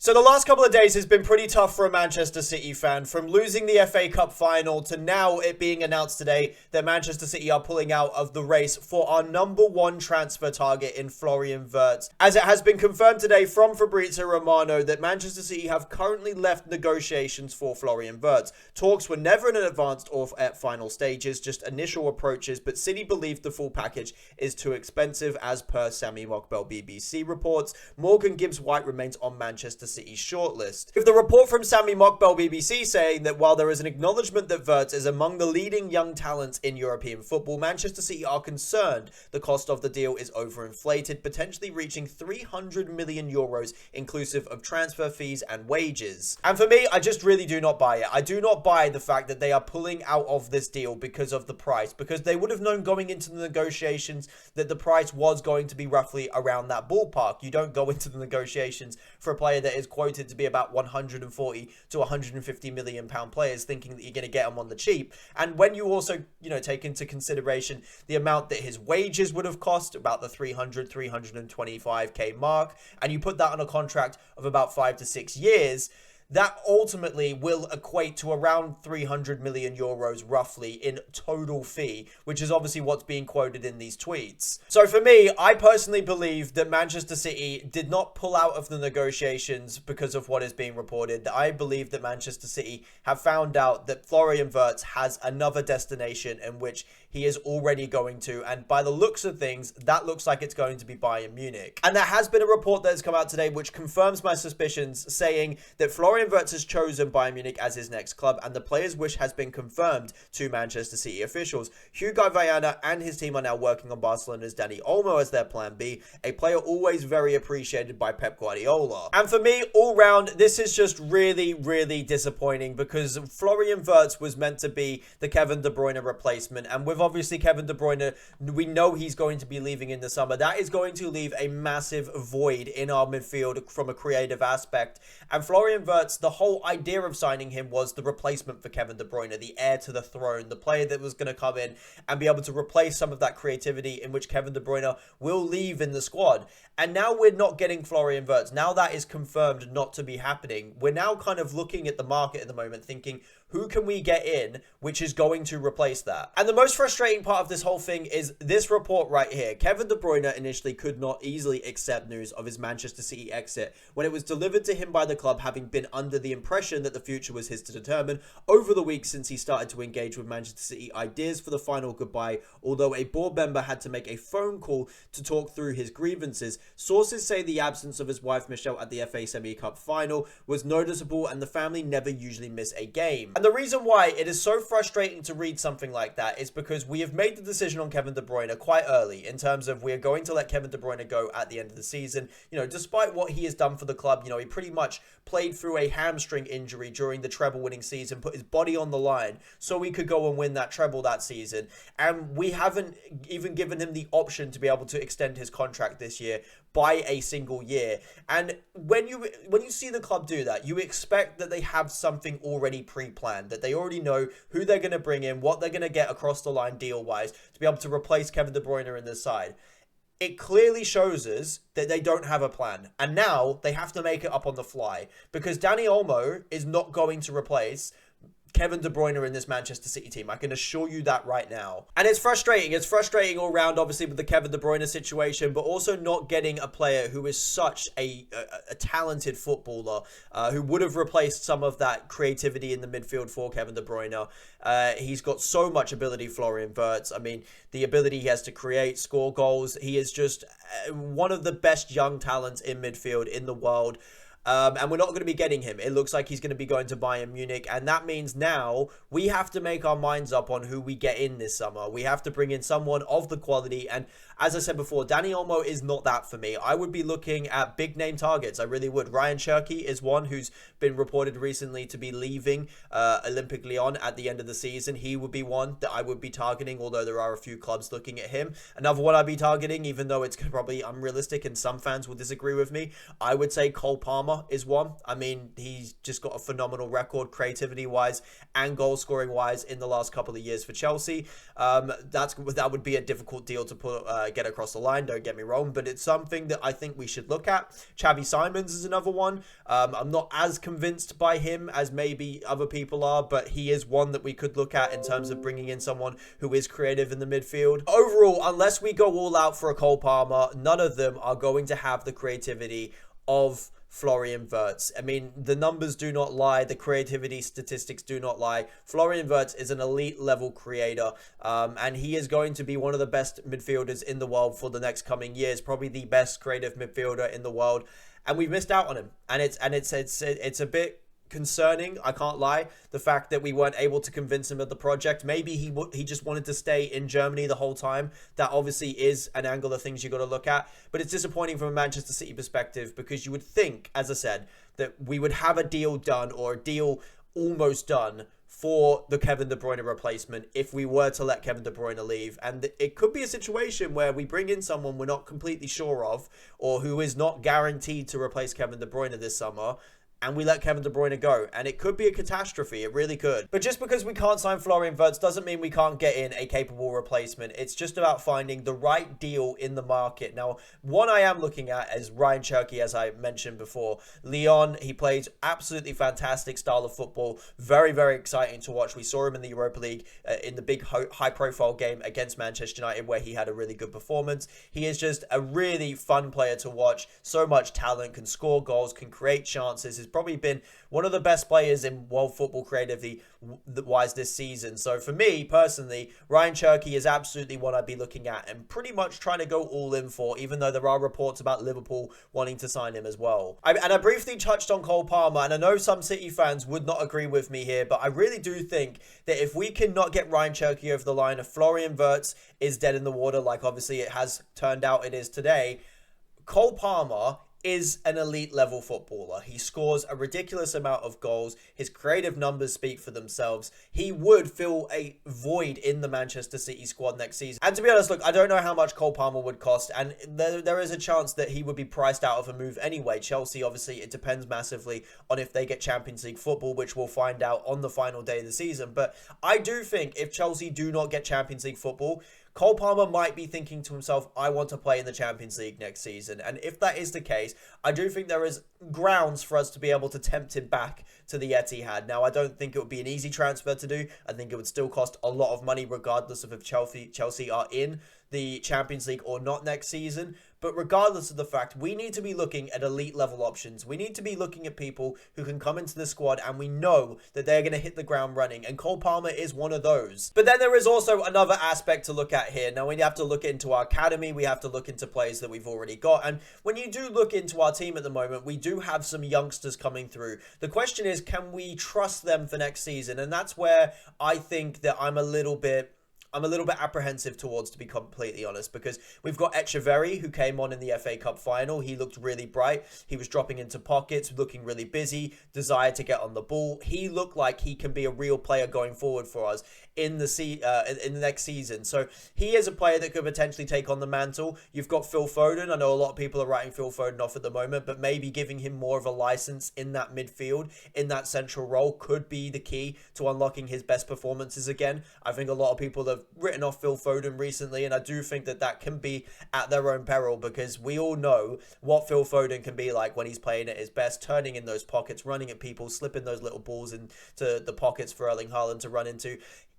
So the last couple of days has been pretty tough for a Manchester City fan, from losing the FA Cup final to now it being announced today that Manchester City are pulling out of the race for our #1 transfer target in Florian Wirtz. As it has been confirmed today from Fabrizio Romano that Manchester City have currently left negotiations for Florian Wirtz. Talks were never in an advanced or at final stages, just initial approaches, but City believe the full package is too expensive as per Sammy Mokbel BBC reports. Morgan Gibbs-White remains on Manchester City's shortlist. With the report from Sammy Mokbel BBC saying that while there is an acknowledgement that Wirtz is among the leading young talents in European football, Manchester City are concerned the cost of the deal is overinflated, potentially reaching €300 million inclusive of transfer fees and wages. And for me, I just really do not buy it. I do not buy the fact that they are pulling out of this deal because of the price, because they would have known going into the negotiations that the price was going to be roughly around that ballpark. You don't go into the negotiations for a player that is quoted to be about 140 to 150 million pound players thinking that you're going to get them on the cheap. And when you also, take into consideration the amount that his wages would have cost, about the 325k mark, and you put that on a contract of about 5 to 6 years, that ultimately will equate to around €300 million roughly in total fee, which is obviously what's being quoted in these tweets. So for me, I personally believe that Manchester City did not pull out of the negotiations because of what is being reported. I believe that Manchester City have found out that Florian Wirtz has another destination in which he is already going to, and by the looks of things, that looks like it's going to be Bayern Munich. And there has been a report that has come out today which confirms my suspicions, saying that Florian Wirtz has chosen Bayern Munich as his next club, and the player's wish has been confirmed to Manchester City officials. Hugo Viana and his team are now working on Barcelona's Dani Olmo as their plan B, a player always very appreciated by Pep Guardiola. And for me, all round, this is just really, really disappointing, because Florian Wirtz was meant to be the Kevin De Bruyne replacement, and with obviously Kevin De Bruyne, we know he's going to be leaving in the summer. That is going to leave a massive void in our midfield from a creative aspect. And Florian Wirtz, the whole idea of signing him was the replacement for Kevin De Bruyne, the heir to the throne, the player that was going to come in and be able to replace some of that creativity in which Kevin De Bruyne will leave in the squad. And now we're not getting Florian Wirtz. Now that is confirmed not to be happening. We're now kind of looking at the market at the moment thinking, who can we get in which is going to replace that? And the most frustrating part of this whole thing is this report right here. Kevin De Bruyne initially could not easily accept news of his Manchester City exit when it was delivered to him by the club, having been under the impression that the future was his to determine. Over the weeks since he started to engage with Manchester City ideas for the final goodbye, although a board member had to make a phone call to talk through his grievances, sources say the absence of his wife Michelle at the FA Semi-Cup final was noticeable, and the family never usually miss a game. And the reason why it is so frustrating to read something like that is because we have made the decision on Kevin De Bruyne quite early, in terms of we are going to let Kevin De Bruyne go at the end of the season. Despite what he has done for the club, he pretty much played through a hamstring injury during the treble winning season, put his body on the line so we could go and win that treble that season. And we haven't even given him the option to be able to extend his contract this year by a single year. And when you see the club do that, you expect that they have something already pre-planned, that they already know who they're going to bring in, what they're going to get across the line deal-wise to be able to replace Kevin De Bruyne in this side. It clearly shows us that they don't have a plan. And now they have to make it up on the fly, because Dani Olmo is not going to replace Kevin De Bruyne in this Manchester City team. I can assure you that right now. And it's frustrating. It's frustrating all round, obviously, with the Kevin De Bruyne situation, but also not getting a player who is such a talented footballer, who would have replaced some of that creativity in the midfield for Kevin De Bruyne. He's got so much ability, Florian Wirtz. I mean, the ability he has to create, score goals. He is just one of the best young talents in midfield in the world. And we're not going to be getting him. It looks like he's going to be going to Bayern Munich, and that means now we have to make our minds up on who we get in this summer. We have to bring in someone of the quality, and as I said before, Dani Olmo is not that for me. I would be looking at big name targets. I really would. Ryan Cherky is one who's been reported recently to be leaving Olympique Lyon at the end of the season. He would be one that I would be targeting, although there are a few clubs looking at him. Another one I'd be targeting, even though it's probably unrealistic and some fans will disagree with me, I would say Cole Palmer. Palmer is one. I mean, he's just got a phenomenal record creativity-wise and goal-scoring-wise in the last couple of years for Chelsea. That would be a difficult deal to get across the line, don't get me wrong, but it's something that I think we should look at. Xavi Simons is another one. I'm not as convinced by him as maybe other people are, but he is one that we could look at in terms of bringing in someone who is creative in the midfield. Overall, unless we go all out for a Cole Palmer, none of them are going to have the creativity of Florian Wirtz. I mean, the numbers do not lie. The creativity statistics do not lie. Florian Wirtz is an elite level creator, and he is going to be one of the best midfielders in the world for the next coming years. Probably the best creative midfielder in the world, and we've missed out on him. And it's a bit concerning, I can't lie, the fact that we weren't able to convince him of the project. Maybe he just wanted to stay in Germany the whole time. That obviously is an angle of things you got to look at, but it's disappointing from a Manchester City perspective, because you would think, as I said, that we would have a deal done, or a deal almost done, for the Kevin De Bruyne replacement if we were to let Kevin De Bruyne leave. And it could be a situation where we bring in someone we're not completely sure of, or who is not guaranteed to replace Kevin De Bruyne this summer, and we let Kevin De Bruyne go. And it could be a catastrophe. It really could. But just because we can't sign Florian Wirtz doesn't mean we can't get in a capable replacement. It's just about finding the right deal in the market. Now, one I am looking at is Ryan Cherki, as I mentioned before. Lyon, he plays absolutely fantastic style of football. Very, very exciting to watch. We saw him in the Europa League in the big high-profile game against Manchester United, where he had a really good performance. He is just a really fun player to watch. So much talent, can score goals, can create chances. Has probably been one of the best players in world football creatively wise this season. So for me personally, Ryan Cherki is absolutely one I'd be looking at and pretty much trying to go all in for, even though there are reports about Liverpool wanting to sign him as well. I briefly touched on Cole Palmer, and I know some City fans would not agree with me here, but I really do think that if we cannot get Ryan Cherki over the line, if Florian Wirtz is dead in the water, like obviously it has turned out it is today, Cole Palmer is an elite level footballer. He scores a ridiculous amount of goals. His creative numbers speak for themselves. He would fill a void in the Manchester City squad next season. And to be honest, look, I don't know how much Cole Palmer would cost, and there is a chance that he would be priced out of a move anyway. Chelsea, obviously, it depends massively on if they get Champions League football, which we'll find out on the final day of the season. But I do think if Chelsea do not get Champions League football, Cole Palmer might be thinking to himself, I want to play in the Champions League next season. And if that is the case, I do think there is grounds for us to be able to tempt him back to the Etihad. Now, I don't think it would be an easy transfer to do. I think it would still cost a lot of money, regardless of if Chelsea are in the Champions League or not next season. But regardless of the fact, we need to be looking at elite level options. We need to be looking at people who can come into the squad and we know that they're going to hit the ground running. And Cole Palmer is one of those. But then there is also another aspect to look at here. Now, we have to look into our academy. We have to look into players that we've already got. And when you do look into our team at the moment, we do have some youngsters coming through. The question is, can we trust them for next season? And that's where I think that I'm a little bit apprehensive towards, to be completely honest, because we've got Echeverry, who came on in the FA Cup final. He looked really bright. He was dropping into pockets, looking really busy, desire to get on the ball. He looked like he can be a real player going forward for us in the next season. So he is a player that could potentially take on the mantle. You've got Phil Foden. I know a lot of people are writing Phil Foden off at the moment, but maybe giving him more of a license in that midfield, in that central role, could be the key to unlocking his best performances again. I think a lot of people have written off Phil Foden recently, and I do think that that can be at their own peril, because we all know what Phil Foden can be like when he's playing at his best, turning in those pockets, running at people, slipping those little balls into the pockets for Erling Haaland to run into.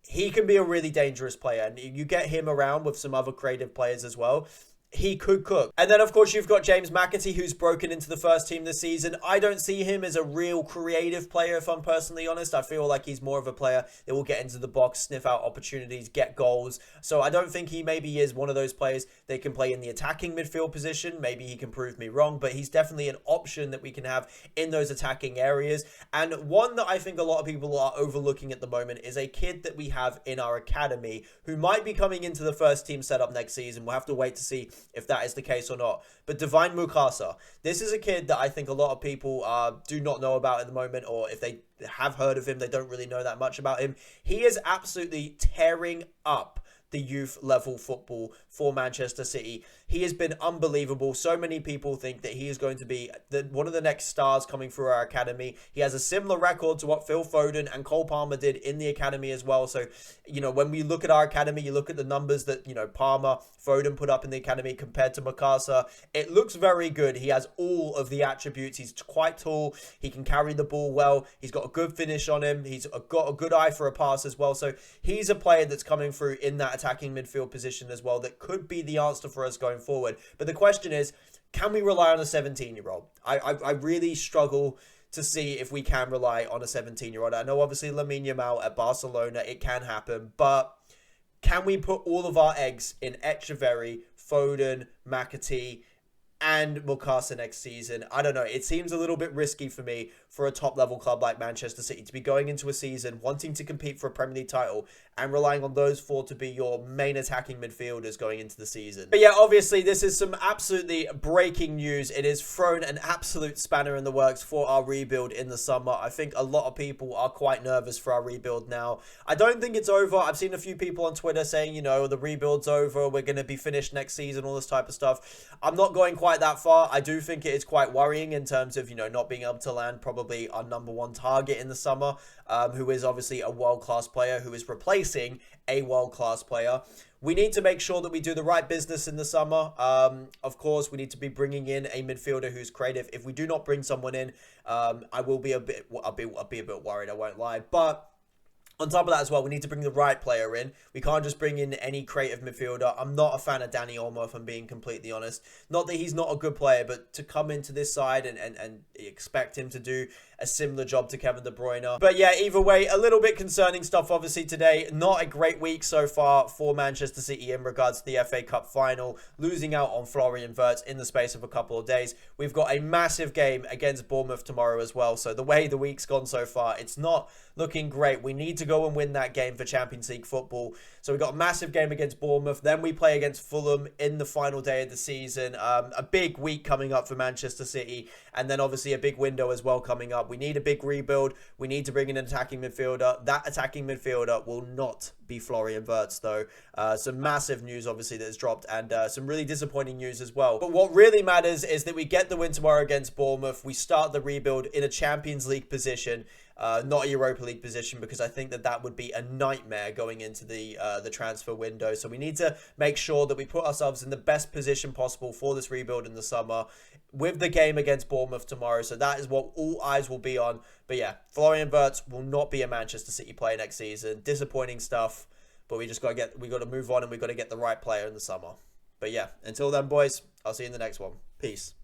He can be a really dangerous player, and you get him around with some other creative players as well, he could cook. And then, of course, you've got James McAtee, who's broken into the first team this season. I don't see him as a real creative player, if I'm personally honest. I feel like he's more of a player that will get into the box, sniff out opportunities, get goals. So I don't think he maybe is one of those players that can play in the attacking midfield position. Maybe he can prove me wrong, but he's definitely an option that we can have in those attacking areas. And one that I think a lot of people are overlooking at the moment is a kid that we have in our academy who might be coming into the first team setup next season. We'll have to wait to see if that is the case or not. But Divine Mukasa, this is a kid that I think a lot of people do not know about at the moment, or if they have heard of him, they don't really know that much about him. He is absolutely tearing up the youth level football for Manchester City. he has been unbelievable. So many people think that he is going to be one of the next stars coming through our academy. He has a similar record to what Phil Foden and Cole Palmer did in the academy as well. So, when we look at our academy, you look at the numbers that, Palmer, Foden put up in the academy compared to Mikasa. It looks very good. He has all of the attributes. He's quite tall. He can carry the ball well. He's got a good finish on him. He's got a good eye for a pass as well. So he's a player that's coming through in that attacking midfield position as well that could be the answer for us going forward. But the question is, can we rely on a 17-year-old? I really struggle to see if we can rely on a 17-year-old. I know obviously Lamine Yamal at Barcelona, it can happen, but can we put all of our eggs in Echeverri, Foden, McAtee, and Mikasa next season? I don't know. It seems a little bit risky for me for a top-level club like Manchester City to be going into a season wanting to compete for a Premier League title and relying on those four to be your main attacking midfielders going into the season. But yeah, obviously, this is some absolutely breaking news. It has thrown an absolute spanner in the works for our rebuild in the summer. I think a lot of people are quite nervous for our rebuild now. I don't think it's over. I've seen a few people on Twitter saying, the rebuild's over, we're going to be finished next season, all this type of stuff. I'm not going quite that far. I do think it is quite worrying in terms of, not being able to land probably our #1 target in the summer, who is obviously a world-class player, who is replacing a world-class player. We need to make sure that we do the right business in the summer. Of course, we need to be bringing in a midfielder who's creative. If we do not bring someone in, I will be I'll be a bit worried, I won't lie. But on top of that as well, we need to bring the right player in. We can't just bring in any creative midfielder. I'm not a fan of Danny Olmo, if I'm being completely honest. Not that he's not a good player, but to come into this side and expect him to do a similar job to Kevin De Bruyne. But yeah, either way, a little bit concerning stuff obviously today. Not a great week so far for Manchester City in regards to the FA Cup final, losing out on Florian Wirtz in the space of a couple of days. We've got a massive game against Bournemouth tomorrow as well. So the way the week's gone so far, it's not looking great. We need to go and win that game for Champions League football. So we've got a massive game against Bournemouth. Then we play against Fulham in the final day of the season. A big week coming up for Manchester City. And then obviously a big window as well coming up. We need a big rebuild. We need to bring in an attacking midfielder. That attacking midfielder will not be Florian Wirtz though. Some massive news obviously that has dropped, and some really disappointing news as well. But what really matters is that we get the win tomorrow against Bournemouth. We start the rebuild in a Champions League position. Not a Europa League position, because I think that would be a nightmare going into the transfer window. So we need to make sure that we put ourselves in the best position possible for this rebuild in the summer with the game against Bournemouth tomorrow. So that is what all eyes will be on. But yeah, Florian Wirtz will not be a Manchester City player next season. Disappointing stuff, but we got to move on, and we got to get the right player in the summer. But yeah, until then, boys, I'll see you in the next one. Peace.